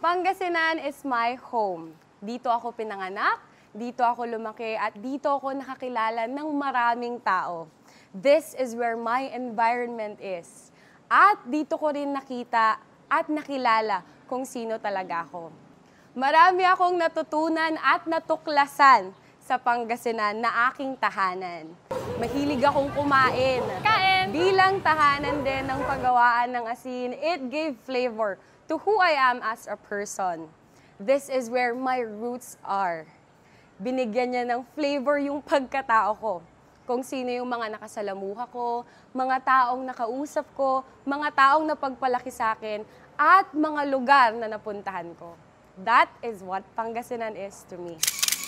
Pangasinan is my home. Dito ako pinanganak, dito ako lumaki, at dito ako nakakilala ng maraming tao. This is where my environment is. At dito ko rin nakita at nakilala kung sino talaga ako. Marami akong natutunan at natuklasan sa Pangasinan na aking tahanan. Mahilig akong kumain. Kain! Bilang tahanan din ng paggawaan ng asin, it gave flavor to who I am as a person. This is where my roots are. Binigyan niya ng flavor yung pagkatao ko. Kung sino yung mga nakasalamuha ko, mga taong nakausap ko, mga taong napagpalaki sa akin, at mga lugar na napuntahan ko. That is what Pangasinan is to me.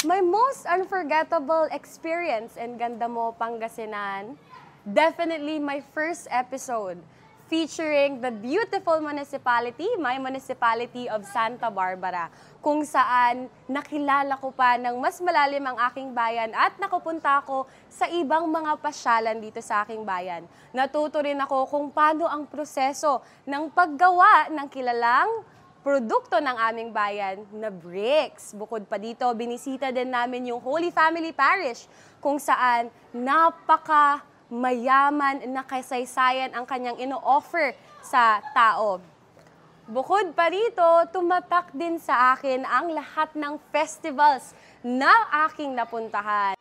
My most unforgettable experience in Ganda Mo, Pangasinan, definitely my first episode featuring the beautiful municipality, my municipality of Santa Barbara, kung saan nakilala ko pa ng mas malalim ang aking bayan at nakapunta ako sa ibang mga pasyalan dito sa aking bayan. Natuto rin ako kung paano ang proseso ng paggawa ng kilalang produkto ng aming bayan na bricks. Bukod pa dito, binisita din namin yung Holy Family Parish kung saan mayaman na kasaysayan ang kanyang ino-offer sa tao. Bukod pa rito, tumatak din sa akin ang lahat ng festivals na aking napuntahan.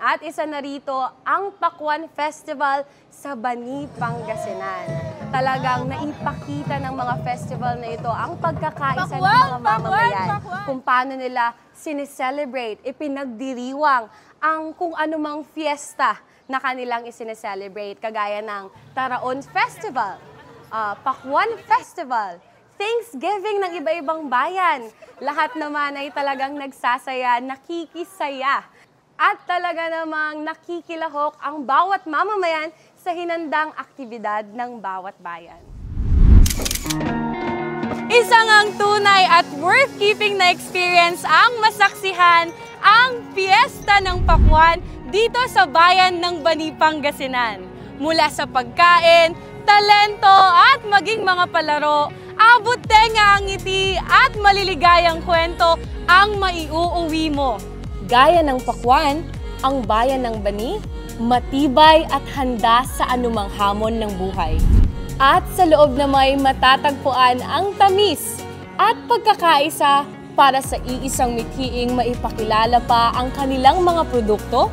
At isa na rito ang Pakwan Festival sa Bani, Pangasinan. Talagang naipakita ng mga festival na ito ang pagkakaisa ng mga mamamayan. Kung paano nila sineselebrate, ipinagdiriwang ang kung anumang fiesta na kanilang isineselebrate. Kagaya ng Taraon Festival, Pakwan Festival, Thanksgiving ng iba-ibang bayan. Lahat naman ay talagang nagsasaya, nakikisaya. At talaga namang nakikilahok ang bawat mamamayan sa hinandang aktibidad ng bawat bayan. Isang ang tunay at worth-keeping na experience ang masaksihan ang Fiesta ng Pakwan dito sa bayan ng Bani, Pangasinan. Mula sa pagkain, talento at maging mga palaro, abot tenga ang ngiti at maliligayang kwento ang maiuuwi mo. Gaya ng Pakwan, ang bayan ng Bani, matibay at handa sa anumang hamon ng buhay. At sa loob na may matatagpuan ang tamis at pagkakaisa para sa iisang mithiing maipakilala pa ang kanilang mga produkto,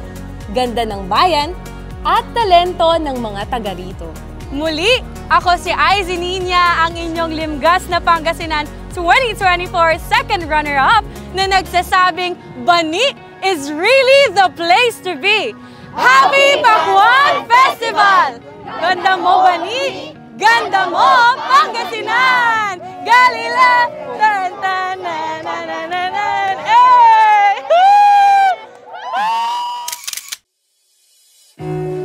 ganda ng bayan, at talento ng mga taga rito. Muli, ako si Izzy Nina, ang inyong limgas na Pangasinan 2024 second runner-up na nagsasabing Bani is really the place to be. Happy Pakwan Festival! Ganda mo, Bani! Ganda mo, Pangasinan! Galila! Tan tan na na na na na! Hey!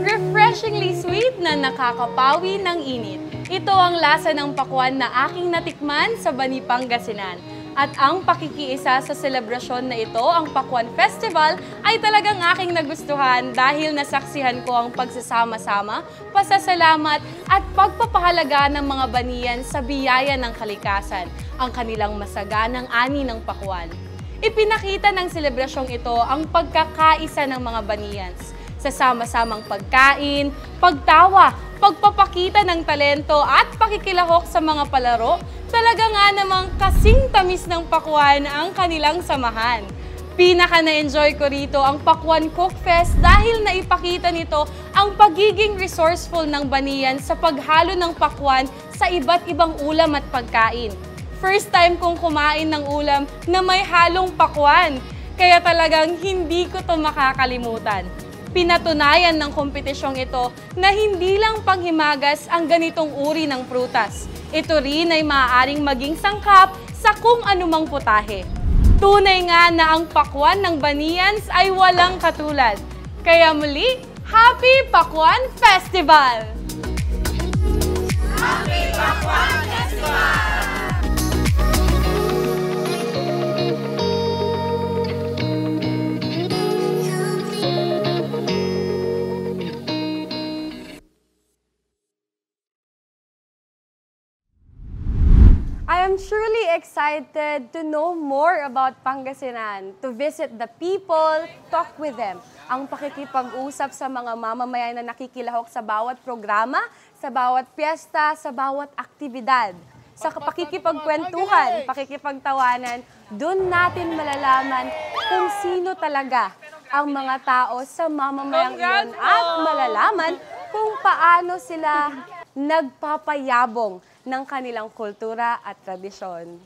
Refreshingly sweet na nakakapawi ng init. Ito ang lasa ng pakwan na aking natikman sa Bani, Pangasinan. At ang pakikiisa sa selebrasyon na ito, ang Pakwan Festival, ay talagang aking nagustuhan dahil nasaksihan ko ang pagsasama-sama, pasasalamat at pagpapahalaga ng mga Baniyan sa biyaya ng kalikasan, ang kanilang masaganang ani ng pakwan. Ipinakita ng selebrasyong ito ang pagkakaisa ng mga Baniyans sa sama-samang pagkain, pagtawa, pagpapakita ng talento at pakikilahok sa mga palaro. Talaga nga namang kasing tamis ng pakwan ang kanilang samahan. Pinaka na-enjoy ko rito ang Pakwan Cook Fest dahil naipakita nito ang pagiging resourceful ng Baniyan sa paghalo ng pakwan sa iba't ibang ulam at pagkain. First time kong kumain ng ulam na may halong pakwan, kaya talagang hindi ko to makakalimutan. Pinatunayan ng kompetisyong ito na hindi lang panghimagas ang ganitong uri ng prutas. Ito rin ay maaaring maging sangkap sa kung anumang putahe. Tunay nga na ang pakwan ng Baniyans ay walang katulad. Kaya muli, Happy Pakwan Festival! Happy Pakwan Festival! I'm truly excited to know more about Pangasinan, to visit the people, talk with them. Ang pakikipag-usap sa mga mamamayan na nakikilahok sa bawat programa, sa bawat piyesta, sa bawat aktibidad. Sa pakikipagkwentuhan, pakikipagtawanan, doon natin malalaman kung sino talaga ang mga tao sa mamamayang iyon at malalaman kung paano sila nagpapayabong ng kanilang kultura at tradisyon.